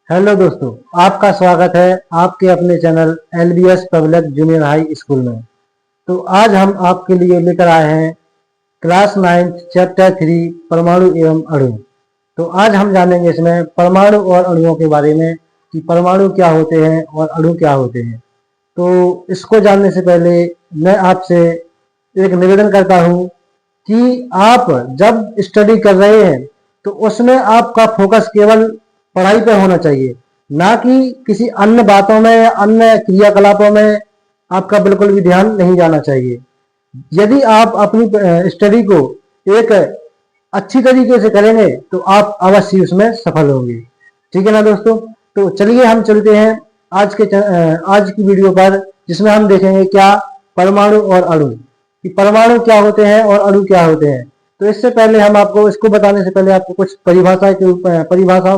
Hello दोस्तों, आपका स्वागत है आपके अपने channel LBS public junior high school में। तो आज हम आपके लिए लेकर आए हैं क्लास 9 चैप्टर 3 परमाणु एवं अणु। तो आज हम जानेंगे इसमें परमाणु और अणुओं के बारे में कि परमाणु क्या होते हैं और अणु क्या होते हैं। तो इसको जानने से पहले मैं आपसे एक निवेदन करता हूँ कि आप जब स्टडी कर रहे हैं तो उसमें आपका फोकस केवल पढ़ाई पे होना चाहिए, ना कि किसी अन्य बातों में या अन्य क्रियाकलापों में आपका बिल्कुल भी ध्यान नहीं जाना चाहिए। यदि आप अपनी स्टडी को एक अच्छी तरीके से करेंगे तो आप अवश्य उसमें सफल होंगे। ठीक है ना दोस्तों। तो चलिए हम चलते हैं आज की वीडियो पर, जिसमें हम देखेंगे क्या परमाणु और अणु, कि परमाणु क्या होते हैं और अणु क्या होते हैं। तो इससे पहले हम आपको इसको बताने से पहले आपको कुछ परिभाषाओं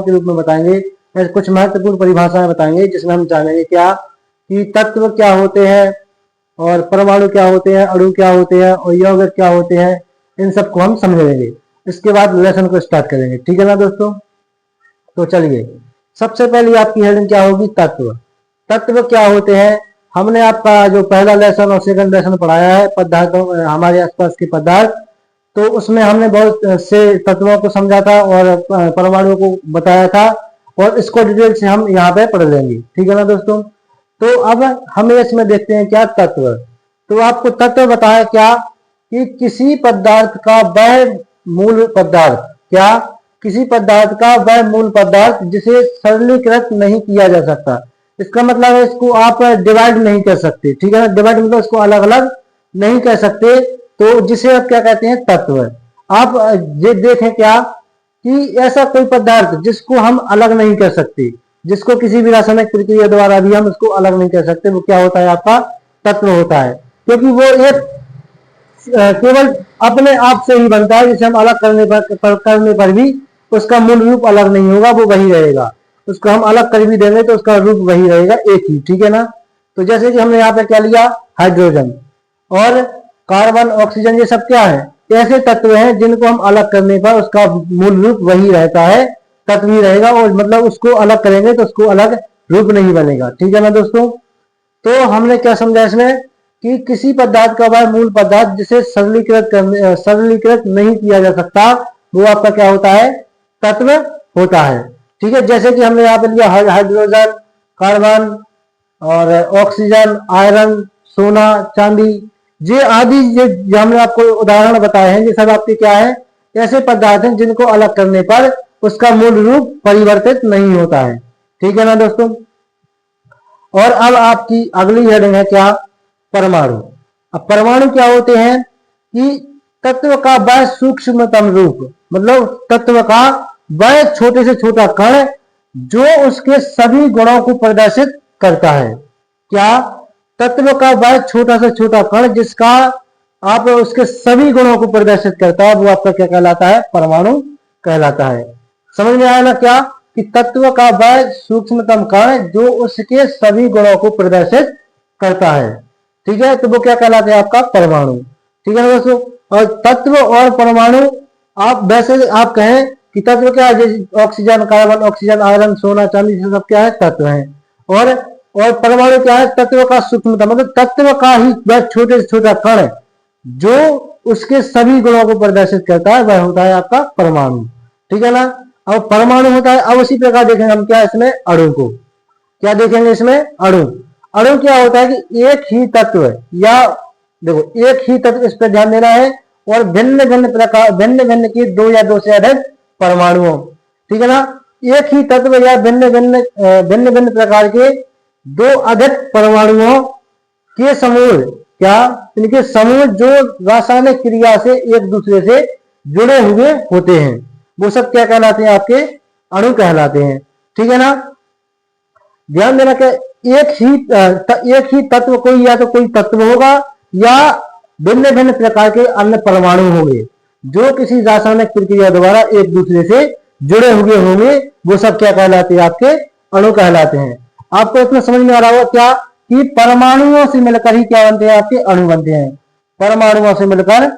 के रूप में बताएंगे, कुछ महत्वपूर्ण परिभाषाएं बताएंगे, जिसमें हम जानेंगे क्या कि तत्व क्या होते हैं और परमाणु क्या होते हैं, अणु क्या होते हैं और यौगिक क्या होते हैं। इन सबको हम समझेंगे। इसके बाद लेसन को स्टार्ट करेंगे। ठीक है ना दोस्तों। तो चलिए, सबसे पहले आपकी हेडिंग क्या होगी, तत्व। तत्व क्या होते हैं। हमने आपका जो पहला लेसन और सेकंड लेसन पढ़ाया है पदार्थों, हमारे आसपास के पदार्थ, तो उसमें हमने बहुत से तत्वों को समझा था और परमाणुओं को बताया था, और इसको डिटेल से हम यहाँ पे पढ़ लेंगे। ठीक है ना दोस्तों। तो अब हम इसमें देखते हैं क्या तत्व। तो आपको तत्व बताया क्या कि किसी पदार्थ का वह मूल पदार्थ, क्या किसी पदार्थ का वह मूल पदार्थ जिसे सरलीकृत नहीं किया जा सकता। इसका मतलब है इसको आप डिवाइड नहीं कर सकते। ठीक है ना, डिवाइड मतलब इसको अलग अलग नहीं कर सकते, तो जिसे आप क्या कहते हैं, तत्व। आप ये देखें क्या कि ऐसा कोई पदार्थ जिसको हम अलग नहीं कर सकते, जिसको किसी भी रासायनिक प्रक्रिया द्वारा भी हम उसको अलग नहीं कर सकते, वो क्या होता है, आपका तत्व होता है। क्योंकि वो एक केवल अपने आप से ही बनता है, जिसे हम अलग करने पर भी उसका मूल रूप अलग नहीं होगा, वो वही रहेगा। उसको हम अलग कर भी देंगे तो उसका रूप वही रहेगा, एक ही। ठीक है ना। तो जैसे कि हमने यहाँ पे क्या लिया, हाइड्रोजन और कार्बन, ऑक्सीजन, ये सब क्या है, ऐसे तत्व हैं जिनको हम अलग करने पर उसका मूल रूप वही रहता है, तत्व ही रहेगा, और मतलब उसको अलग करेंगे तो उसको अलग रूप नहीं बनेगा। ठीक है ना दोस्तों। तो हमने क्या समझा इसमें कि किसी पदार्थ का वह मूल पदार्थ जिसे सरलीकृत नहीं किया जा सकता, वो आपका क्या होता है, तत्व होता है। ठीक है। जैसे कि हमने यहाँ पे लिया हाइड्रोजन, कार्बन और ऑक्सीजन, आयरन, सोना, चांदी, ये आदि, ये हमने आपको उदाहरण बताए हैं, ये सब आपके क्या है, ऐसे पदार्थ हैं जिनको अलग करने पर उसका मूल रूप परिवर्तित नहीं होता है। ठीक है ना दोस्तों। और अब आपकी अगली हेडिंग है क्या, परमाणु। अब परमाणु क्या होते हैं कि तत्व का वह सूक्ष्मतम रूप, मतलब तत्व का वह छोटे से छोटा कण जो उसके सभी गुणों को प्रदर्शित करता है। क्या, तत्व का वह छोटा से छोटा कण जिसका आप उसके सभी गुणों को प्रदर्शित करता है, वो आपका क्या कहलाता है, परमाणु कहलाता है। समझ में आया ना क्या, कि तत्व का वह सूक्ष्मतम कण जो उसके सभी गुणों को प्रदर्शित करता है। ठीक है, तो वो क्या कहलाते हैं, आपका परमाणु। ठीक है ना दोस्तों। और तत्व और परमाणु, आप वैसे आप कहें कि तत्व क्या है, जैसे ऑक्सीजन, कार्बन, ऑक्सीजन, आयरन, सोना, चांदी, सब क्या है, तत्व है। और परमाणु क्या है, तत्व का सूक्ष्मतम, मतलब तत्व का ही वह छोटे से छोटा कण जो उसके सभी गुणों को प्रदर्शित करता है, वह होता है आपका परमाणु। ठीक है ना। अब परमाणु होता है। अब उसी प्रकार देखेंगे हम क्या, इसमें अणु को क्या देखेंगे, इसमें अणु। अणु क्या होता है कि एक ही तत्व, या देखो एक ही तत्व, इस पर ध्यान देना है, और भिन्न भिन्न प्रकार, भिन्न भिन्न की दो या दो से अधिक परमाणुओं। ठीक है ना। एक ही तत्व या भिन्न भिन्न प्रकार के दो अधिक परमाणुओं के समूह, क्या, इनके समूह जो रासायनिक क्रिया से एक दूसरे से जुड़े हुए होते हैं, वो सब क्या कहलाते हैं, आपके अणु कहलाते हैं। ठीक है ना। ध्यान देना कि एक ही तत्व, कोई या तो कोई तत्व होगा या भिन्न भिन्न प्रकार के अन्य परमाणु होंगे जो किसी रासायनिक प्रक्रिया द्वारा एक दूसरे से जुड़े हुए होंगे, वो सब क्या कहलाते हैं, आपके अणु कहलाते हैं। आपको इसमें समझ में आ रहा होगा क्या कि परमाणुओं से मिलकर ही क्या बनते हैं, आपके अणु बनते हैं। परमाणुओं से मिलकर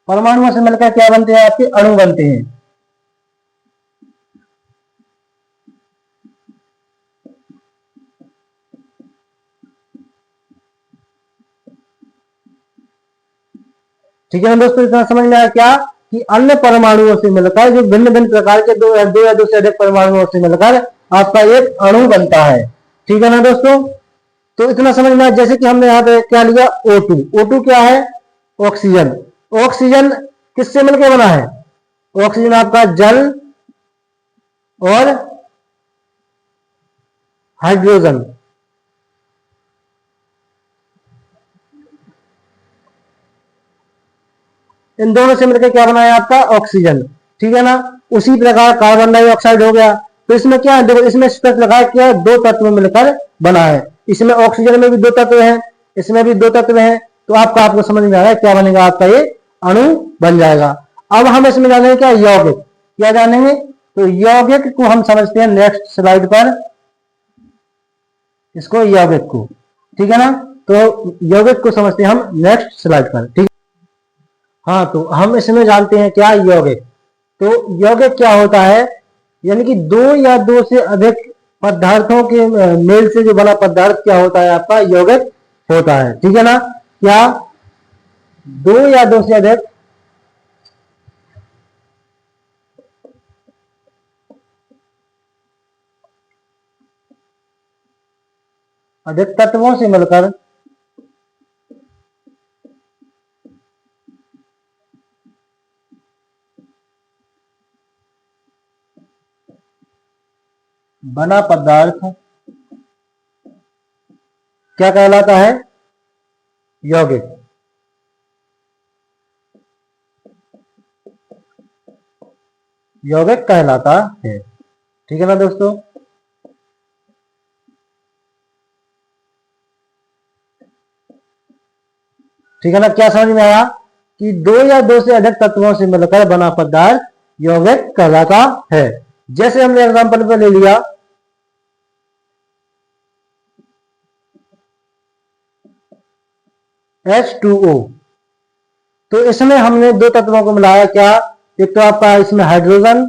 परमाणुओं से मिलकर क्या बनते हैं, आपके अणु बनते हैं। ठीक है ना दोस्तों, इतना समझ में आया क्या कि अन्य परमाणुओं से मिलकर, जो भिन्न भिन्न प्रकार के दो या दो से अधिक परमाणुओं से मिलकर आपका एक अणु बनता है। ठीक है ना दोस्तों, तो इतना समझ में आया। जैसे कि हमने यहाँ पे क्या लिया, O2। O2 क्या है, ऑक्सीजन। ऑक्सीजन किससे मिलकर बना है, ऑक्सीजन आपका जल और हाइड्रोजन, इन दोनों से मिलकर क्या बना है आपका ऑक्सीजन। ठीक है ना, उसी प्रकार कार्बन डाइऑक्साइड हो गया। तो इसमें क्या है, देखो इसमें स्पष्ट लगा है क्या, दो तत्व मिलकर बना है। इसमें ऑक्सीजन में भी दो तत्व हैं, इसमें भी दो तत्व हैं। तो आपको समझ में आ रहा है क्या बनेगा, आपका ये अणु बन जाएगा। अब हम इसमें जानेंगे क्या, यौगिक। क्या जानेंगे, तो यौगिक को हम समझते हैं नेक्स्ट स्लाइड पर, इसको यौगिक को। ठीक है ना, तो यौगिक को समझते हैं हम नेक्स्ट स्लाइड पर। ठीक, हाँ तो हम इसमें जानते हैं क्या, यौगिक। तो यौगिक क्या होता है, यानी कि दो या दो से अधिक पदार्थों के मेल से जो बना पदार्थ क्या होता है, आपका यौगिक होता है। ठीक है ना, क्या दो या दो से अधिक अधिक तत्वों से मिलकर बना पदार्थ क्या कहलाता है, यौगिक। यौगिक कहलाता है। ठीक है ना दोस्तों, ठीक है ना, क्या समझ में आया कि दो या दो से अधिक तत्वों से मिलकर बना पदार्थ यौगिक कहलाता है। जैसे हमने एग्जांपल पे ले लिया H2O, तो इसमें हमने दो तत्वों को मिलाया क्या, एक तो आपका इसमें हाइड्रोजन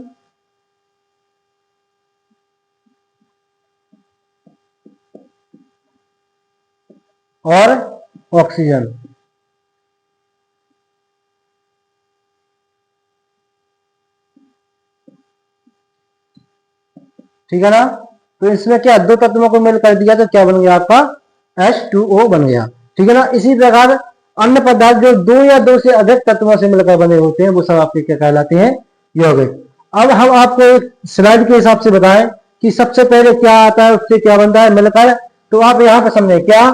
और ऑक्सीजन। ठीक है ना, तो इसमें क्या दो तत्वों को मिल कर दिया तो क्या बन गया आपका H2O बन गया। ठीक है ना, इसी प्रकार अन्य पदार्थ जो दो या दो से अधिक तत्वों से मिलकर बने होते हैं वो सब आपके क्या कहलाते हैं, यौगिक। अब हम आपको एक स्लाइड के हिसाब से बताएं कि सबसे पहले क्या आता है, उससे क्या बनता है मिलकर। तो आप यहां पर समझे क्या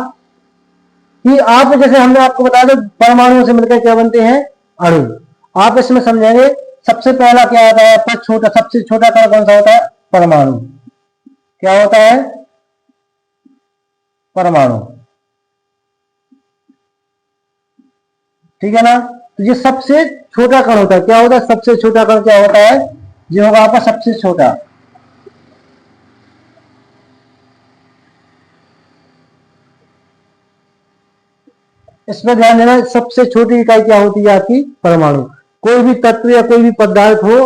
कि आप, जैसे हमने आपको बताया था परमाणुओं से मिलकर क्या बनते हैं, अणु। आप इसमें समझेंगे सबसे पहला क्या आता है आपका, छोटा, सबसे छोटा कण कौन सा होता है, परमाणु। क्या होता है, परमाणु। ठीक है ना, तो ये सबसे छोटा कण होता है। क्या होता है, सबसे छोटा कण क्या होता है, ये होगा आपका सबसे छोटा। इसमें ध्यान देना, सबसे छोटी इकाई क्या होती है आपकी, परमाणु। कोई भी तत्व या कोई भी पदार्थ हो,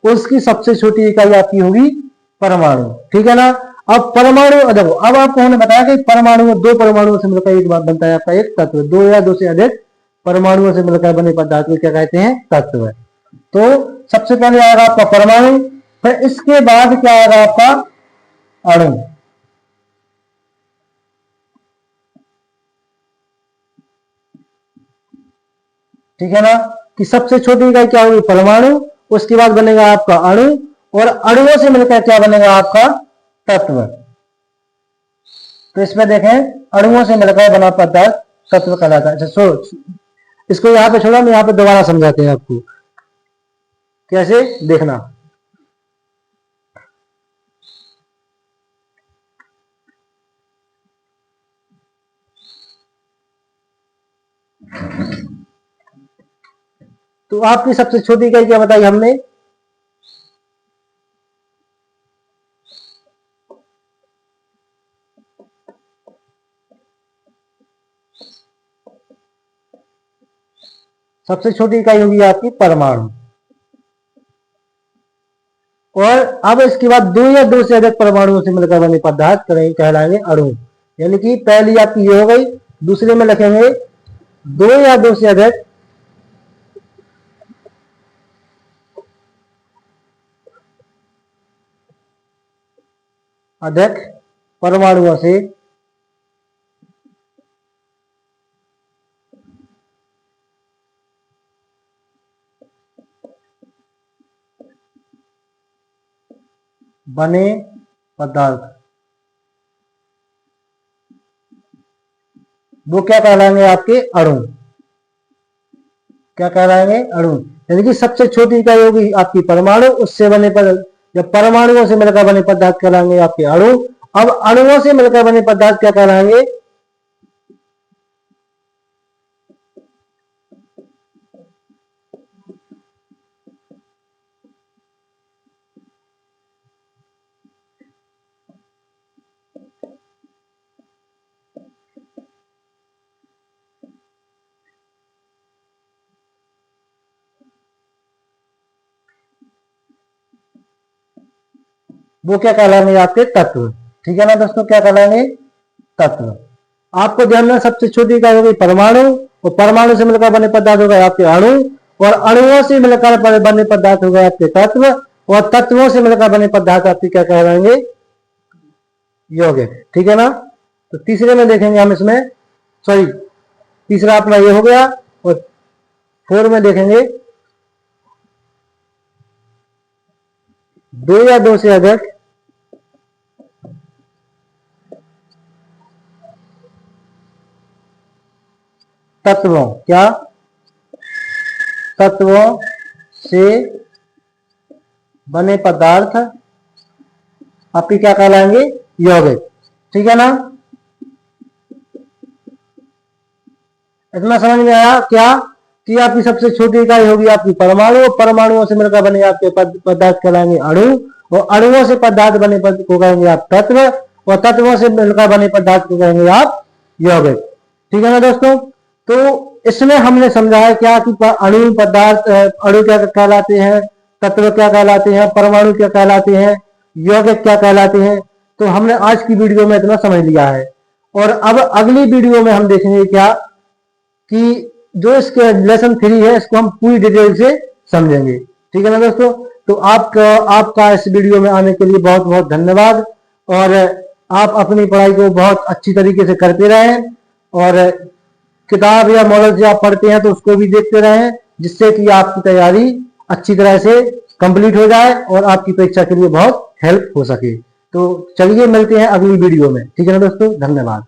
उसकी सबसे छोटी इकाई आपकी होगी परमाणु। ठीक है ना, अब परमाणु, देखो अब आपको हमने बताया कि परमाणु, दो परमाणुओं से मिलकर एक बात बनता है आपका एक तत्व। दो या दो से अधिक परमाणुओं से मिलकर बने पदार्थ को क्या कहते हैं, तत्व। तो सबसे पहले आएगा आपका परमाणु, फिर इसके बाद क्या आएगा आपका अणु। ठीक है ना, कि सबसे छोटी इकाई क्या होगी, परमाणु। उसके बाद बनेगा आपका अणु, और अणुओं से मिलकर क्या बनेगा आपका तत्व। तो इसमें देखें, अणुओं से मिलकर बना पदार्थ तत्व कहलाता है। अच्छा, इसको यहां पे छोड़ा, मैं यहां पे दोबारा समझाते हैं आपको कैसे देखना। तो आपकी सबसे छोटी इकाई क्या बताई हमने, सबसे छोटी इकाई होगी आपकी परमाणु। और अब इसके बाद दो या दो से अधिक परमाणुओं से मिलकर बने पदार्थ कहलाएंगे अणु। यानी कि पहली आपकी ये हो गई, दूसरे में लिखेंगे दो या दो से अधिक परमाणुओं से बने पदार्थ, वो क्या कहलाएंगे आपके अणु। क्या कहलाएंगे अणु। यानी कि सबसे छोटी इकाई होगी आपकी परमाणु, उससे बने जब परमाणुओं से मिलकर बने पदार्थ कहलाएंगे आपके अणु। अब अणुओं से मिलकर बने पदार्थ क्या कहलाएंगे, वो क्या कहलाएंगे आपके तत्व। ठीक है ना दोस्तों, क्या कहलाएंगे तत्व। आपको ध्यान में सबसे छोटी इकाई होगी परमाणु, और परमाणु से मिलकर बने पदार्थ हो गए आपके अणु, और अणुओं से मिलकर बने पदार्थ हो गए आपके तत्व, और तत्वों से मिलकर बने पदार्थ आपके क्या कहलाएंगे यौगिक। ठीक है ना। तो तीसरे में देखेंगे हम इसमें, सॉरी तीसरा अपना ये हो गया, और फोर में देखेंगे दो या दो से अधिक तत्वों, क्या तत्वों से बने पदार्थ आपके क्या कहलाएंगे यौगिक। ठीक है ना। इतना समझ में आया क्या कि आपकी सबसे छोटी इकाई होगी आपकी परमाणु, परमाणुओं से मिलकर बने आपके पदार्थ कहलाएंगे अणु, और अणुओं से पदार्थ बने को कहेंगे आप तत्व, और तत्वों से मिलकर बने पदार्थ को कहेंगे आप यौगिक। ठीक है ना दोस्तों। तो इसमें हमने समझा है क्या कि अणु पदार्थ, अणु क्या कहलाते हैं, तत्व क्या कहलाते हैं, परमाणु क्या कहलाते हैं, यौगिक क्या कहलाते हैं। तो हमने आज की वीडियो में इतना समझ लिया है, और अब अगली वीडियो में हम देखेंगे क्या कि जो इसके लेसन 3 है इसको हम पूरी डिटेल से समझेंगे। ठीक है ना दोस्तों। तो आपका इस वीडियो में आने के लिए बहुत बहुत धन्यवाद, और आप अपनी पढ़ाई को बहुत अच्छी तरीके से करते रहें, और किताब या मॉडल से आप पढ़ते हैं तो उसको भी देखते रहें, जिससे कि आपकी तैयारी अच्छी तरह से कंप्लीट हो जाए और आपकी परीक्षा के लिए बहुत हेल्प हो सके। तो चलिए मिलते हैं अगली वीडियो में। ठीक है ना दोस्तों, धन्यवाद।